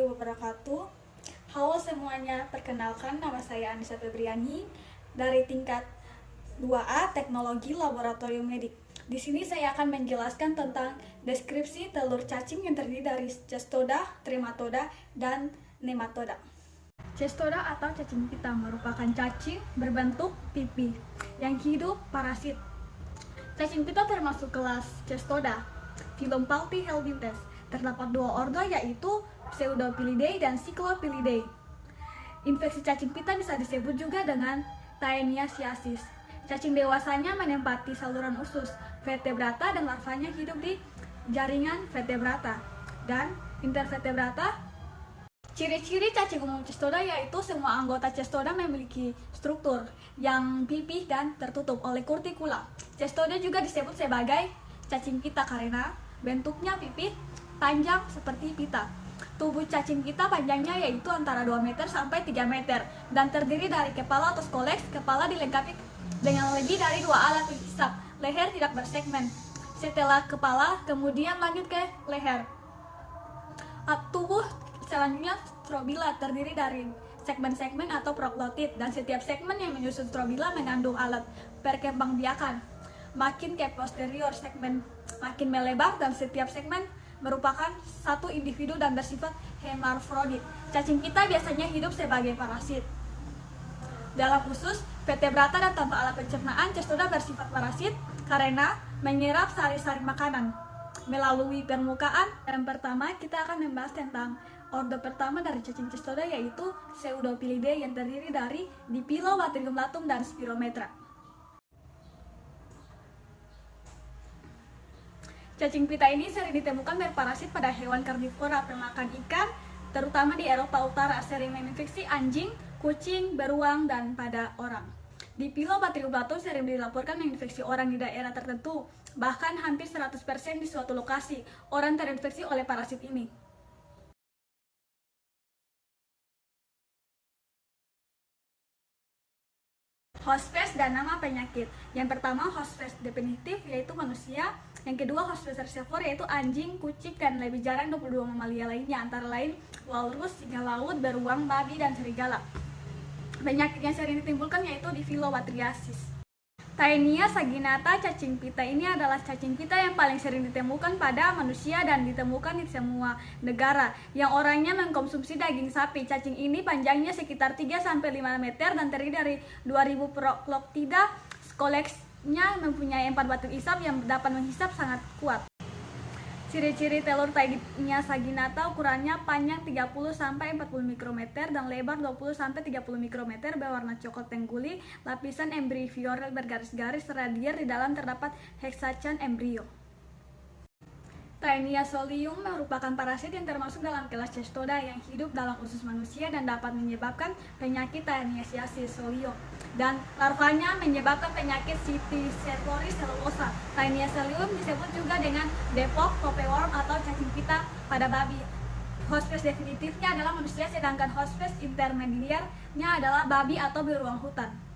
wabarakatuh. Halo semuanya, perkenalkan nama saya Anissa Febriani dari tingkat 2A Teknologi Laboratorium Medik. Di sini saya akan menjelaskan tentang deskripsi telur cacing yang terdiri dari cestoda, trematoda, dan nematoda. Cestoda atau cacing pita merupakan cacing berbentuk pipi yang hidup parasit. Cacing pita termasuk kelas cestoda, filum Paltihelminthes. Terdapat dua ordo yaitu Pseudopilidae dan Cyclopilidae. Infeksi cacing pita bisa disebut juga dengan Taeniasiasis. Cacing dewasanya menempati saluran usus vertebrata dan larvanya hidup di jaringan vertebrata dan intervertebrata. Ciri-ciri cacing umum cestoda yaitu semua anggota cestoda memiliki struktur yang pipih dan tertutup oleh kurtikula. Cestoda juga disebut sebagai cacing pita karena bentuknya pipih panjang seperti pita. Tubuh cacing pita panjangnya yaitu antara 2 meter sampai 3 meter dan terdiri dari kepala atau skoleks. Kepala dilengkapi dengan lebih dari 2 alat penghisap. Leher tidak bersegmen. Setelah kepala, kemudian lanjut ke leher. Tubuh selanjutnya strobila terdiri dari segmen-segmen atau proglotid dan setiap segmen yang menyusun strobila mengandung alat perkembangbiakan. Makin ke posterior, segmen makin melebar dan setiap segmen merupakan satu individu dan bersifat hermafrodit. Cacing pita biasanya hidup sebagai parasit. Dalam usus, vertebrata dan tanpa alat pencernaan, cestoda bersifat parasit karena menyerap sari-sari makanan melalui permukaan. Yang pertama, kita akan membahas tentang ordo pertama dari cacing cestoda yaitu Pseudopilidae yang terdiri dari Dipilo, Batriculatum, dan Spirometra. Cacing pita ini sering ditemukan berparasit pada hewan karnivora pemakan ikan, terutama di Eropa Utara, sering menginfeksi anjing, kucing, beruang, dan pada orang. Dipilo, Batriculatum sering dilaporkan menginfeksi orang di daerah tertentu, bahkan hampir 100% di suatu lokasi, orang terinfeksi oleh parasit ini. Hospes dan nama penyakit. Yang pertama, hospes definitif yaitu manusia. Yang kedua, hospes reservoir yaitu anjing, kucing, dan lebih jarang 22 mamalia lainnya, antara lain walrus, singa laut, beruang, babi, dan serigala. Penyakit yang sering ditimbulkan yaitu Diphyllobatriasis. Taenia saginata, cacing pita ini adalah cacing pita yang paling sering ditemukan pada manusia dan ditemukan di semua negara yang orangnya mengkonsumsi daging sapi. Cacing ini panjangnya sekitar 3-5 meter dan terdiri dari 2000 proglotida. Skoleksnya mempunyai 4 batu isap yang dapat menghisap sangat kuat. Ciri-ciri telur Taenia saginata ukurannya panjang 30-40 mikrometer dan lebar 20-30 mikrometer, berwarna coklat tengguli, lapisan embryofloral bergaris-garis radier, di dalam terdapat hexagon embrio. Taenia solium merupakan parasit yang termasuk dalam kelas cestoda yang hidup dalam usus manusia dan dapat menyebabkan penyakit Taeniasiasis solium, dan larvanya menyebabkan penyakit Cysticercosis cellulosa. Taenia solium disebut juga dengan depok, topeworm, atau cacing pita pada babi. Hospes definitifnya adalah manusia, sedangkan hospes intermediarnya adalah babi atau beruang hutan.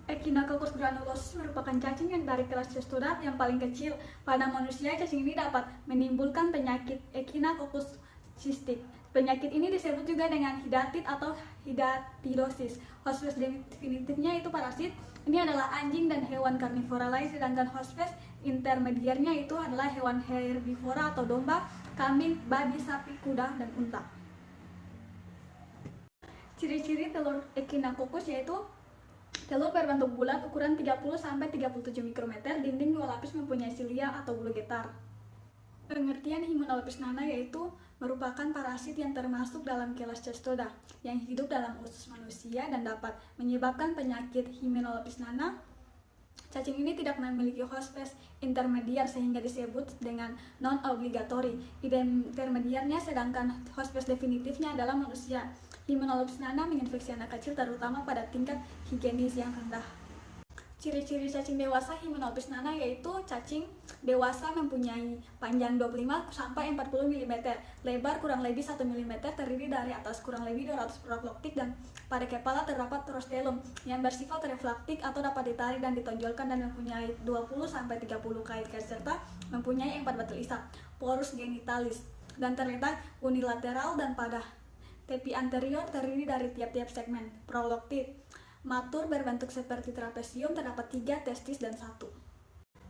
Echinococcus granulosus merupakan cacing yang dari kelas cestoda yang paling kecil. Pada manusia, cacing ini dapat menimbulkan penyakit Echinococcus cystic. Penyakit ini disebut juga dengan hidatid atau hidatidosis. Hospes definitifnya itu parasit. Ini adalah anjing dan hewan karnivora lain, sedangkan hospes intermediarnya itu adalah hewan herbivora atau domba, kambing, babi, sapi, kuda, dan unta. Ciri-ciri telur Echinococcus yaitu telur berbentuk bulat, ukuran 30-37 mikrometer, dinding 2 lapis, mempunyai silia atau bulu getar. Pengertian Hymenopus nana yaitu merupakan parasit yang termasuk dalam kelas cestoda yang hidup dalam usus manusia dan dapat menyebabkan penyakit Hymenopus nana. Cacing ini tidak memiliki hospes intermediar sehingga disebut dengan non-obligatory. Intermediarnya, sedangkan hospes definitifnya adalah manusia. Hymenopus nana menginfeksi anak kecil terutama pada tingkat higienis yang rendah. Ciri-ciri cacing dewasa Hymenopsis nana yaitu cacing dewasa mempunyai panjang 25 sampai 40 mm, lebar kurang lebih 1 mm, terdiri dari atas kurang lebih 200 prokloktik, dan pada kepala terdapat rostellum yang bersifat reflektik atau dapat ditarik dan ditonjolkan, dan mempunyai 20 sampai 30 kait serta mempunyai 4 batal isap, porus genitalis, dan terletak unilateral, dan pada tepi anterior terdiri dari tiap-tiap segmen proloktit. Matur berbentuk seperti trapesium, terdapat 3 testis dan 1.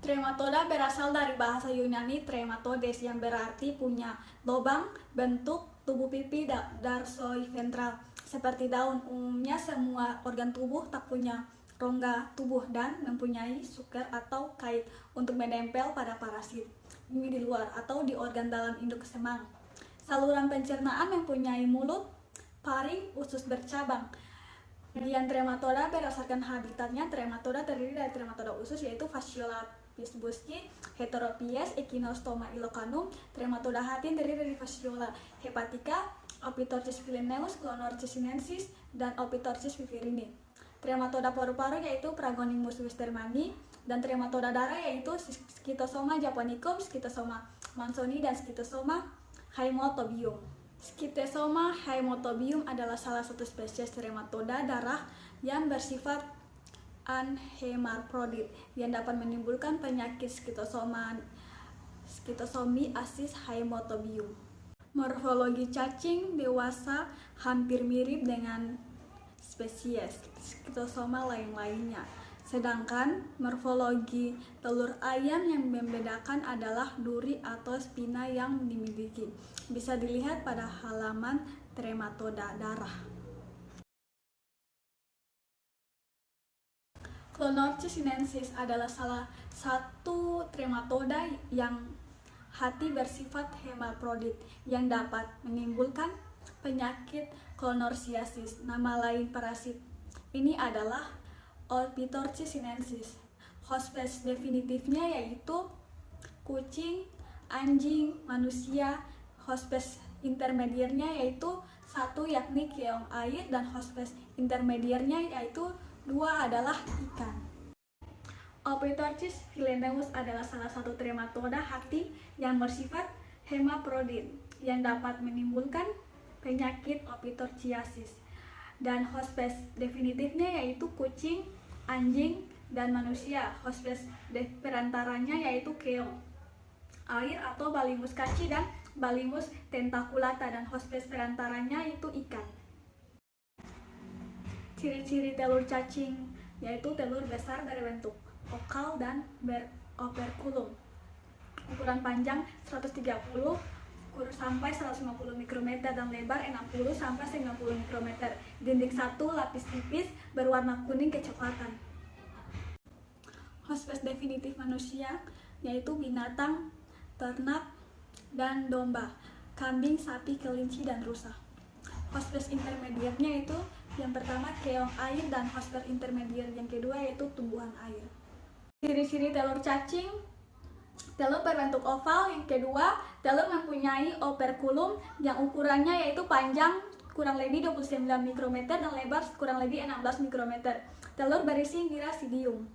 Trematoda berasal dari bahasa Yunani trematodes yang berarti punya lubang, bentuk tubuh pipi darsoi ventral seperti daun. Umumnya semua organ tubuh tak punya rongga tubuh dan mempunyai suker atau kait untuk menempel pada parasit ini di luar atau di organ dalam induk semang. Saluran pencernaan mempunyai mulut, paring, usus bercabang. Bagian trematoda berdasarkan habitatnya, trematoda terdiri dari trematoda usus yaitu Fasciola pisbuski, Heteropies, Echinostoma ilocanum. Trematoda hati terdiri dari Fasciola hepatica, Opitorchis vileneus, Clonorchis sinensis, dan Opitorchis vivirini. Trematoda paru-paru yaitu Pragonimus westermani, dan trematoda darah yaitu Schistosoma japonicum, Schistosoma mansoni, dan Schistosoma haemotobium. Schistosoma haemotobium adalah salah satu spesies trematoda darah yang bersifat anhemaprodit yang dapat menimbulkan penyakit schistosomia haemotobium. Morfologi cacing dewasa hampir mirip dengan spesies Schistosoma lain-lainnya. Sedangkan morfologi telur ayam yang membedakan adalah duri atau spina yang dimiliki. Bisa dilihat pada halaman trematoda darah. Clonorchis sinensis adalah salah satu trematoda yang hati bersifat hemaprodit yang dapat menimbulkan penyakit clonorchiasis. Nama lain parasit ini adalah Opitorchis sinensis. Hospes definitifnya yaitu kucing, anjing, manusia. Hospes intermediernya yaitu 1 yakni keong air, dan hospes intermediernya yaitu 2 adalah ikan. Opitorchis vileneus adalah salah satu trematoda hati yang bersifat hemaprodit yang dapat menimbulkan penyakit opitorchiasis. Dan hospes definitifnya yaitu kucing, anjing, dan manusia. Hospes perantaranya yaitu keong air atau Balimus kaci dan Balimus tentaculata, dan hospes perantaranya itu ikan. Ciri-ciri telur cacing yaitu telur besar berbentuk okal dan beroperkulum. Ukuran panjang 130 sampai 150 mikrometer dan lebar 60 sampai 90 mikrometer. Dinding 1 lapis tipis berwarna kuning kecoklatan. Hospes definitif manusia yaitu binatang, ternak, dan domba, kambing, sapi, kelinci, dan rusa. Hospes intermediernya itu yang pertama keong air, dan hospes intermedier yang kedua yaitu tumbuhan air. Ciri-ciri telur cacing: telur berbentuk oval. Yang kedua, telur mempunyai operkulum yang ukurannya yaitu panjang kurang lebih 29 mikrometer dan lebar kurang lebih 16 mikrometer. Telur berisi mirasidium.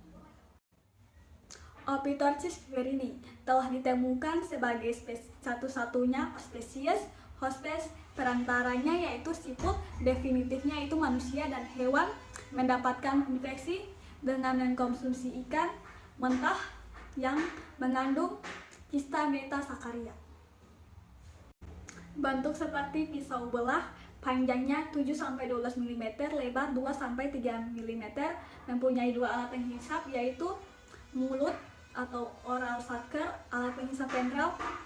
Opitorchis viverini telah ditemukan sebagai satu-satunya spesies hospes perantaranya yaitu siput. Definitifnya itu manusia dan hewan mendapatkan infeksi dengan mengkonsumsi ikan mentah yang mengandung kista metasakaria. Bentuk seperti pisau belah, panjangnya 7-12 mm, lebar 2-3 mm, mempunyai 2 alat penghisap yaitu mulut atau oral sucker, alat penghisap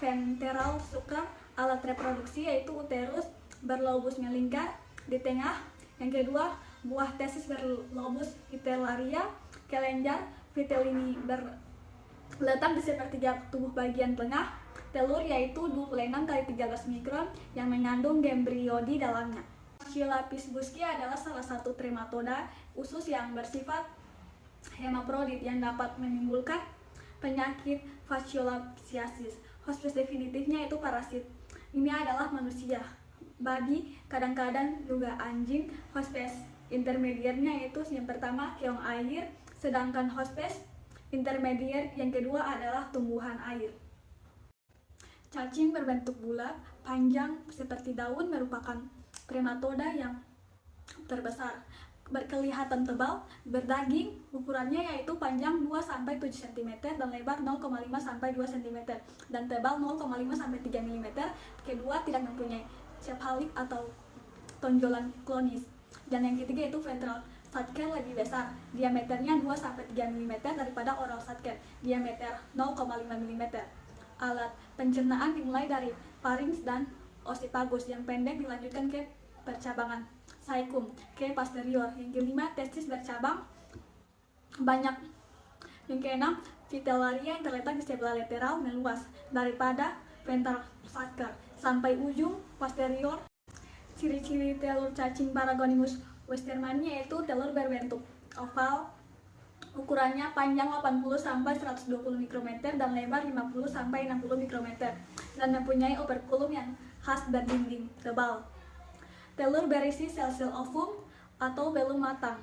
ventral sucker, alat reproduksi yaitu uterus berlobus melingkar di tengah. Yang kedua, buah testis berlobus vitellaria, kelenjar vitellini letak di sepertiga tubuh bagian tengah. Telur yaitu 26x13 mikron yang mengandung embrio di dalamnya. Fasciola pisbuski adalah salah satu trematoda usus yang bersifat hemaprodit yang dapat menimbulkan penyakit fasciolopsiasis. Hospes definitifnya itu parasit. Ini adalah manusia, babi, kadang-kadang juga anjing. Hospes intermediernya yaitu yang pertama keong air, Sedangkan hospes intermediate yang kedua adalah tumbuhan air. Cacing berbentuk bulat, panjang seperti daun merupakan prematoda yang terbesar. Berkelihatan tebal, berdaging, ukurannya yaitu panjang 2-7 cm dan lebar 0,5-2 cm dan tebal 0,5-3 mm. Kedua, tidak mempunyai cephalik atau tonjolan klonis. Dan yang ketiga itu ventral satker lebih besar, diameternya 2-3 mm daripada oral satker, diameter 0,5 mm. Alat pencernaan dimulai dari pharynx dan osipagus yang pendek dilanjutkan ke percabangan cecum ke posterior. Yang kelima, testis bercabang banyak. Yang keenam, vitellaria yang terletak di sebelah lateral meluas daripada ventral satker sampai ujung posterior. Ciri-ciri telur cacing Paragonimus westermani yaitu telur berbentuk oval, ukurannya panjang 80-120 mikrometer dan lebar 50-60 mikrometer dan mempunyai operkulum yang khas berdinding tebal. Telur berisi sel-sel ovum atau belum matang.